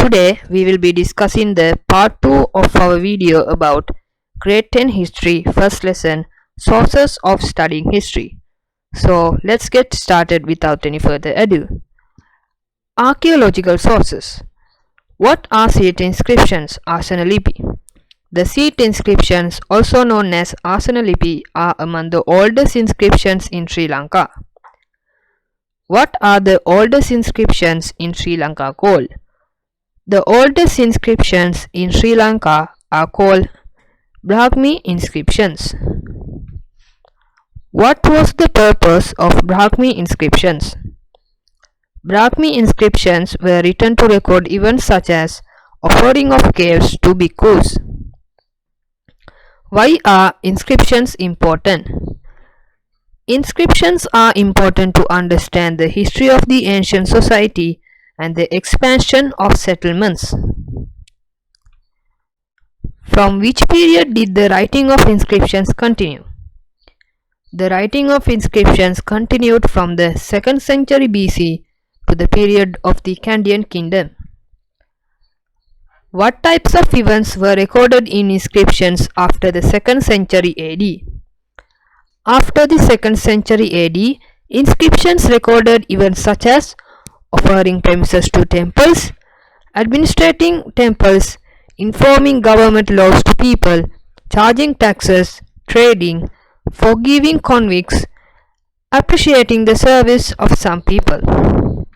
Today we will be discussing the part 2 of our video about grade 10 history first lesson, sources of studying history. So let's get started without any further ado. Archaeological sources. What are Seat inscriptions? Asana Lipi. The Seat inscriptions, also known as Asana Lipi, are among the oldest inscriptions in Sri Lanka. What are the oldest inscriptions in Sri Lanka called? The oldest inscriptions in Sri Lanka are called Brahmi inscriptions. What was the purpose of Brahmi inscriptions? Brahmi inscriptions were written to record events such as offering of caves to bhikkhus. Why are inscriptions important? Inscriptions are important to understand the history of the ancient society and the expansion of settlements. From which period did the writing of inscriptions continue? The writing of inscriptions continued from the 2nd century BC to the period of the Kandyan kingdom. What types of events were recorded in inscriptions after the 2nd century AD? After the 2nd century AD, inscriptions recorded events such as offering premises to temples, administrating temples, informing government laws to people, charging taxes, trading, forgiving convicts, appreciating the service of some people.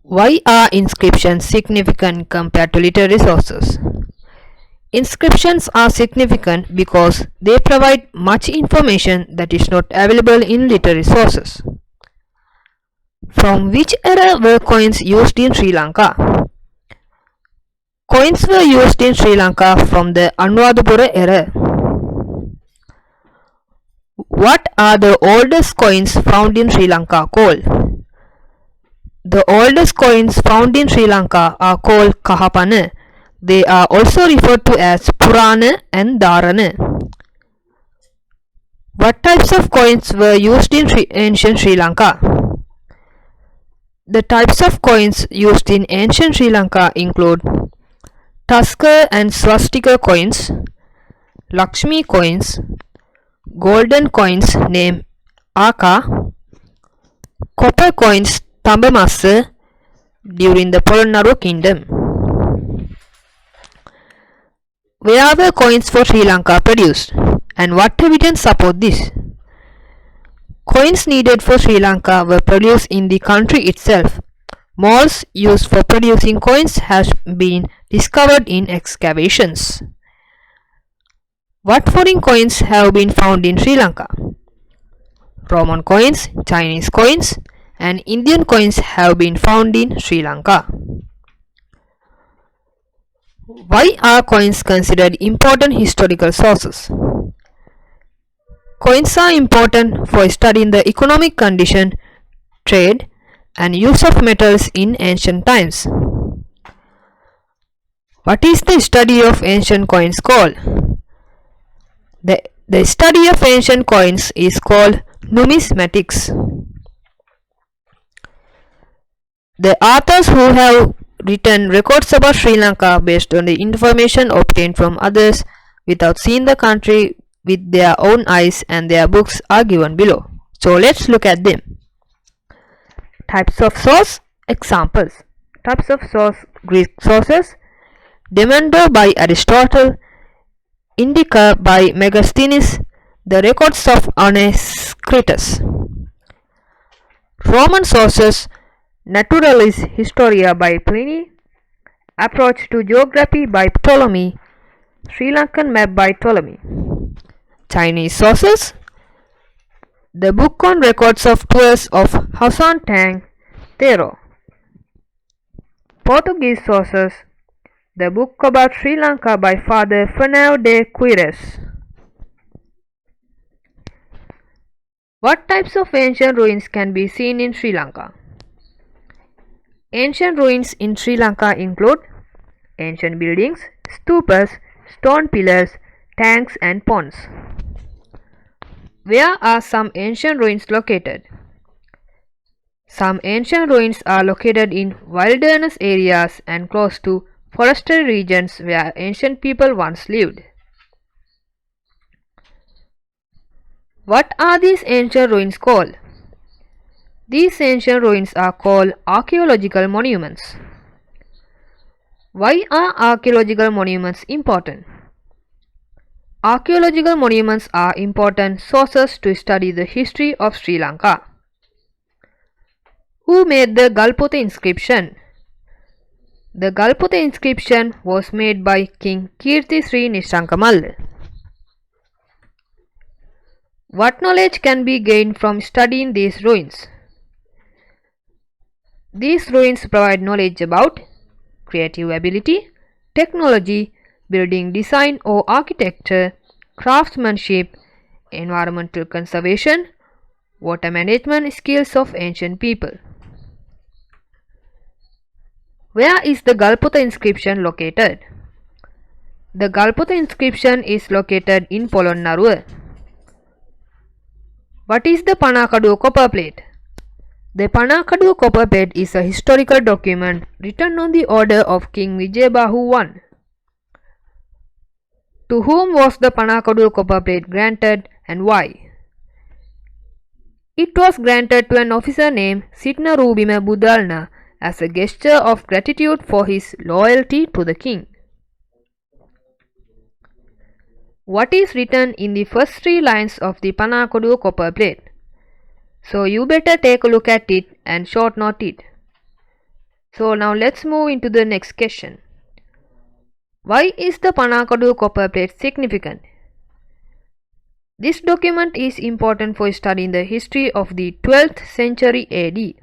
Why are inscriptions significant compared to literary sources? Inscriptions are significant because they provide much information that is not available in literary sources. From which era were coins used in Sri Lanka? Coins were used in Sri Lanka from the Anuradhapura era. What are the oldest coins found in Sri Lanka called? The oldest coins found in Sri Lanka are called Kahapana. They are also referred to as Purana and Dharana. What types of coins were used in ancient Sri Lanka? The types of coins used in ancient Sri Lanka include Tusker and Swastika coins, Lakshmi coins, golden coins named Aka, copper coins Tambamasa during the Polonnaru kingdom. Where were coins for Sri Lanka produced, and what evidence support this? Coins needed for Sri Lanka were produced in the country itself. Molds used for producing coins have been discovered in excavations. What foreign coins have been found in Sri Lanka? Roman coins, Chinese coins, and Indian coins have been found in Sri Lanka. Why are coins considered important historical sources? Coins are important for studying the economic condition, trade, and use of metals in ancient times. What is the study of ancient coins called? The study of ancient coins is called numismatics. The authors who have written records about Sri Lanka based on the information obtained from others without seeing the country with their own eyes and their books are given below. So let's look at them. Types of source. Examples. Types of source. Greek sources. Demando by Aristotle. Indica by Megasthenes. The records of Onesicritus. Roman sources. Naturalis Historia by Pliny. Approach to Geography by Ptolemy. Sri Lankan Map by Ptolemy. Chinese sources. The book on records of tours of Hassan Tang Tero. Portuguese sources. The book about Sri Lanka by Father Fernão de Queiroz. What types of ancient ruins can be seen in Sri Lanka? Ancient ruins in Sri Lanka include ancient buildings, stupas, stone pillars, tanks and ponds. Where are some ancient ruins located? Some ancient ruins are located in wilderness areas and close to forested regions where ancient people once lived. What are these ancient ruins called? These ancient ruins are called archaeological monuments. Why are archaeological monuments important? Archaeological monuments are important sources to study the history of Sri Lanka. Who made the Galpotha inscription? The Galpotha inscription was made by King Kirtisri Nishankamal. What knowledge can be gained from studying these ruins? These ruins provide knowledge about creative ability, technology, building design or architecture, craftsmanship, environmental conservation, water management skills of ancient people. Where is the Galpotha inscription located? The Galpotha inscription is located in Polonnaruwa. What is the Panakadu copper plate? The Panakadu copper plate is a historical document written on the order of King Vijayabahu I. To whom was the Panakadu copper plate granted and why? It was granted to an officer named Sitna Rubima Budalna as a gesture of gratitude for his loyalty to the king. What is written in the first three lines of the Panakadu copper plate? So you better take a look at it and short note it. So now let's move into the next question. Why is the Panakadu copper plate significant? This document is important for studying the history of the 12th century AD.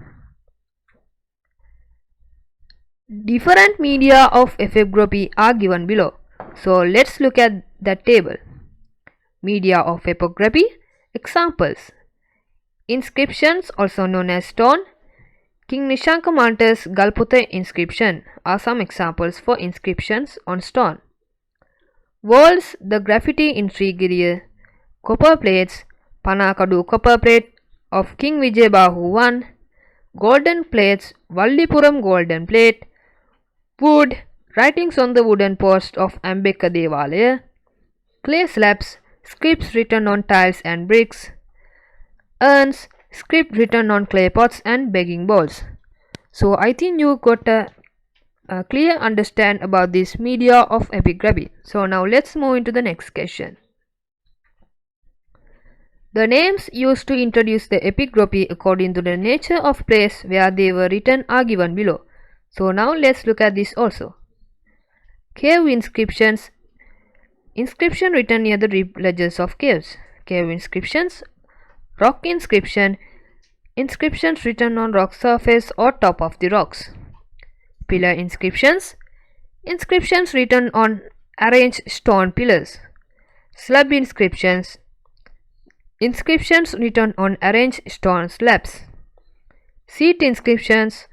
Different media of epigraphy are given below. So let's look at that table. Media of epigraphy. Examples. Inscriptions, also known as stone. King Nishankamal's Galpotha inscription are some examples for inscriptions on stone. Walls, the graffiti in Srigiriya. Copper plates, Panakadu copper plate of King Vijayabahu I. Golden plates, Vallipuram golden plate. Wood, writings on the wooden post of Ambeka Devalaya. Clay slabs, scripts written on tiles and bricks. Urns, script written on clay pots and begging bowls. So I think you got a clear understand about this media of epigraphy. So now let's move into the next question. The names used to introduce the epigraphy according to the nature of place where they were written are given below. So now let's look at this also. Cave inscriptions. Inscription written near the rib ledges of caves. Cave inscriptions. Rock inscription. Inscriptions written on rock surface or top of the rocks. Pillar inscriptions. Inscriptions written on arranged stone pillars. Slab inscriptions. Inscriptions written on arranged stone slabs. Seat inscriptions.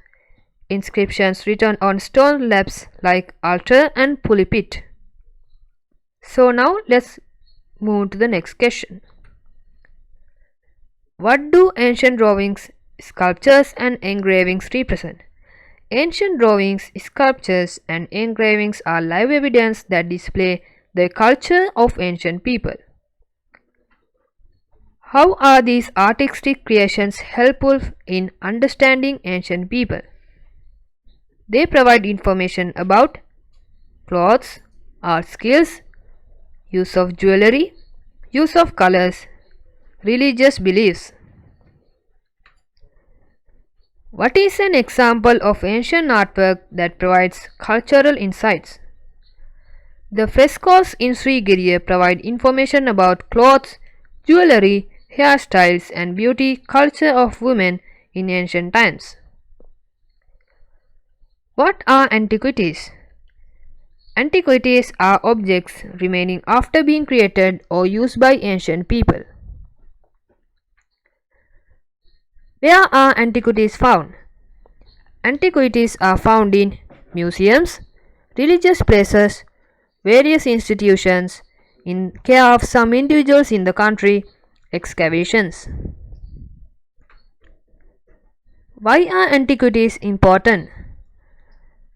Inscriptions written on stone slabs like altar and pulpit. So now let's move to the next question. What do ancient drawings, sculptures and engravings represent? Ancient drawings, sculptures and engravings are live evidence that display the culture of ancient people. How are these artistic creations helpful in understanding ancient people? They provide information about clothes, art skills, use of jewelry, use of colors, religious beliefs. What is an example of ancient artwork that provides cultural insights? The frescoes in Srigiriya provide information about clothes, jewelry, hairstyles and beauty culture of women in ancient times. What are antiquities? Antiquities are objects remaining after being created or used by ancient people. Where are antiquities found? Antiquities are found in museums, religious places, various institutions, in care of some individuals in the country, excavations. Why are antiquities important?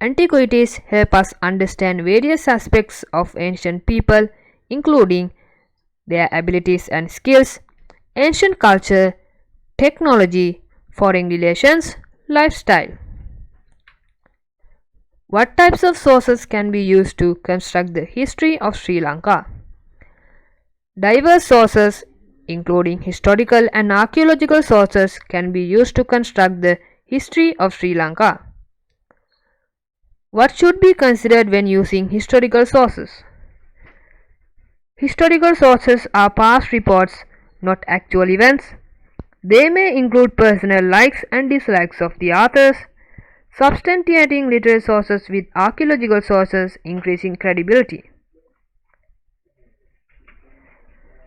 Antiquities help us understand various aspects of ancient people, including their abilities and skills, ancient culture, technology, foreign relations, lifestyle. What types of sources can be used to construct the history of Sri Lanka? Diverse sources, including historical and archaeological sources, can be used to construct the history of Sri Lanka. What should be considered when using historical sources? Historical sources are past reports, not actual events. They may include personal likes and dislikes of the authors, substantiating literary sources with archaeological sources, increasing credibility.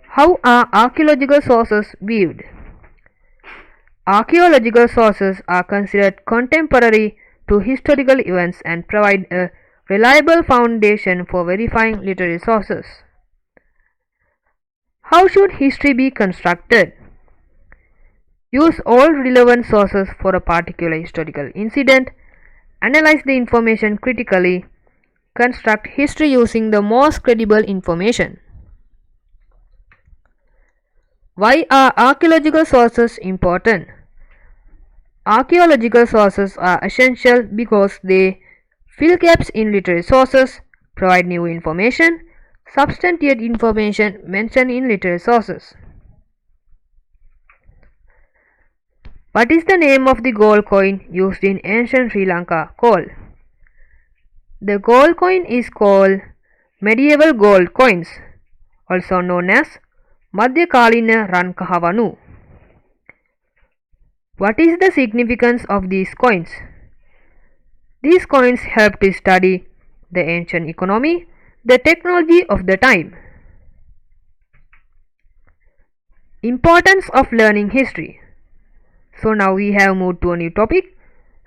How are archaeological sources viewed? Archaeological sources are considered contemporary to historical events and provide a reliable foundation for verifying literary sources. How should history be constructed? Use all relevant sources for a particular historical incident, analyze the information critically, construct history using the most credible information. Why are archaeological sources important? Archaeological sources are essential because they fill gaps in literary sources, provide new information, substantiate information mentioned in literary sources. What is the name of the gold coin used in ancient Sri Lanka called? The gold coin is called medieval gold coins, also known as Madhyakalina Rankahavanu. What is the significance of these coins? These coins help to study the ancient economy, the technology of the time. Importance of learning history. So now we have moved to a new topic.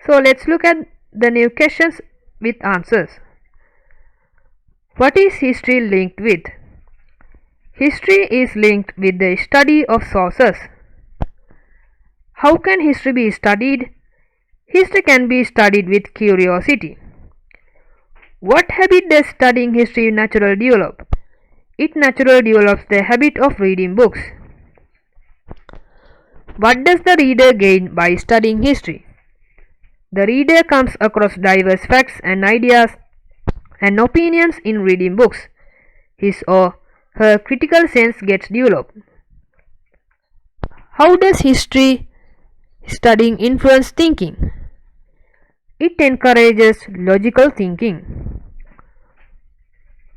So let's look at the new questions with answers. What is history linked with? History is linked with the study of sources. How can history be studied? History can be studied with curiosity. What habit does studying history naturally develop? It naturally develops the habit of reading books. What does the reader gain by studying history? The reader comes across diverse facts and ideas and opinions in reading books. His or her critical sense gets developed. How does history studying influence thinking? It encourages logical thinking.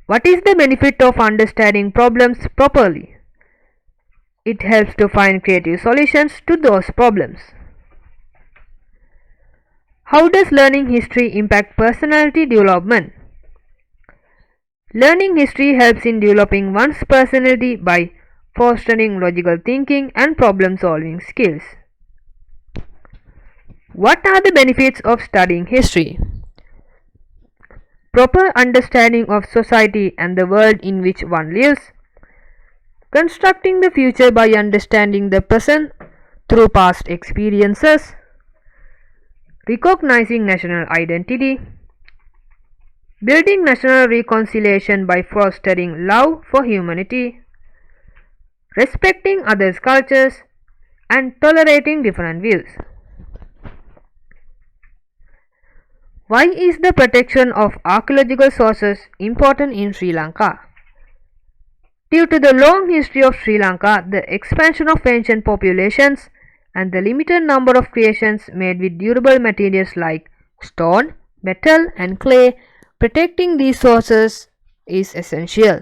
What is the benefit of understanding problems properly? It helps to find creative solutions to those problems. How does learning history impact personality development? Learning history helps in developing one's personality by fostering logical thinking and problem-solving skills. What are the benefits of studying history? Proper understanding of society and the world in which one lives. Constructing the future by understanding the present through past experiences. Recognizing national identity. Building national reconciliation by fostering love for humanity. Respecting others' cultures and tolerating different views. Why is the protection of archaeological sources important in Sri Lanka? Due to the long history of Sri Lanka, the expansion of ancient populations, and the limited number of creations made with durable materials like stone, metal, and clay, protecting these sources is essential.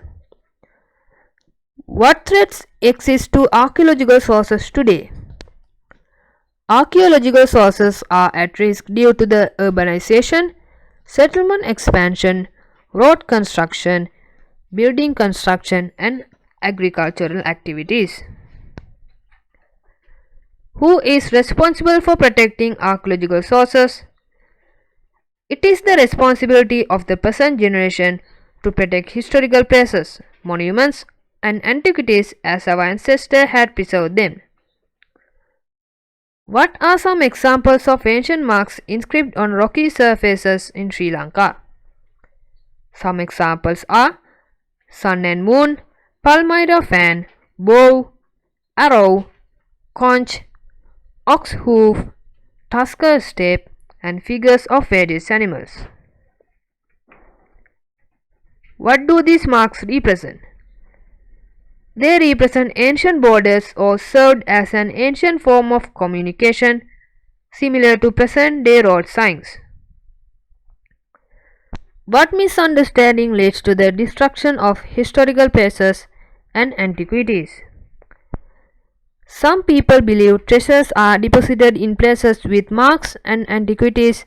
What threats exist to archaeological sources today? Archaeological sources are at risk due to the urbanization, settlement expansion, road construction, building construction, and agricultural activities. Who is responsible for protecting archaeological sources? It is the responsibility of the present generation to protect historical places, monuments, and antiquities as our ancestors had preserved them. What are some examples of ancient marks inscribed on rocky surfaces in Sri Lanka? Some examples are sun and moon, palmyra fan, bow, arrow, conch, ox hoof, tusker step, and figures of various animals. What do these marks represent? They represent ancient borders or served as an ancient form of communication similar to present-day road signs. What misunderstanding leads to the destruction of historical places and antiquities? Some people believe treasures are deposited in places with marks and antiquities,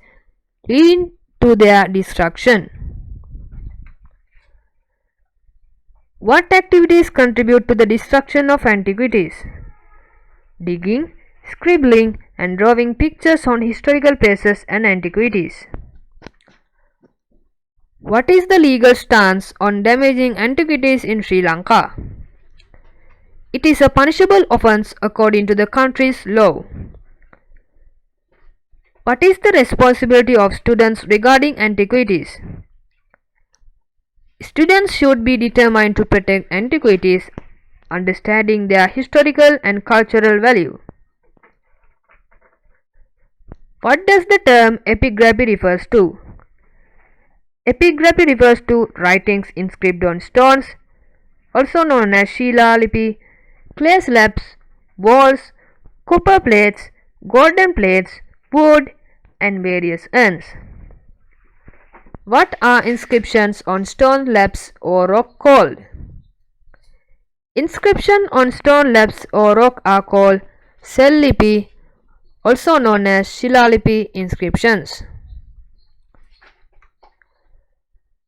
leading to their destruction. What activities contribute to the destruction of antiquities? Digging, scribbling, and drawing pictures on historical places and antiquities. What is the legal stance on damaging antiquities in Sri Lanka? It is a punishable offence according to the country's law. What is the responsibility of students regarding antiquities? Students should be determined to protect antiquities, understanding their historical and cultural value. What does the term epigraphy refers to? Epigraphy refers to writings inscribed on stones, also known as Shila Lipi, clay slabs, walls, copper plates, golden plates, wood, and various urns. What are inscriptions on stone slabs or rock called? Inscriptions on stone slabs or rock are called syllabus, also known as Shilalipi inscriptions.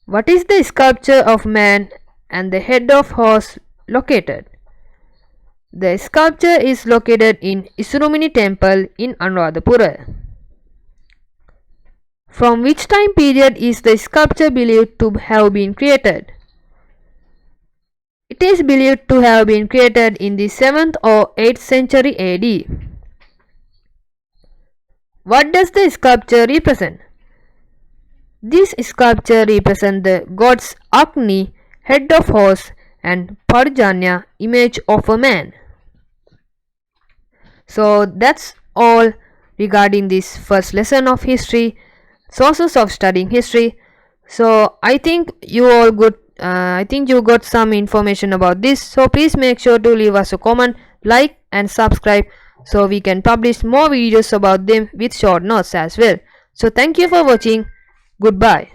What is the sculpture of man and the head of horse located? The sculpture is located in Isurumini temple in Anuradhapura. From which time period is the sculpture believed to have been created? It is believed to have been created in the 7th or 8th century AD. What does the sculpture represent? This sculpture represents the gods Agni, head of horse, and Parjanya, image of a man. So that's all regarding this first lesson of history, sources of studying history. So I think you all got some information about this. So please make sure to leave us a comment, like and subscribe so we can publish more videos about them with short notes as well. So thank you for watching. Goodbye.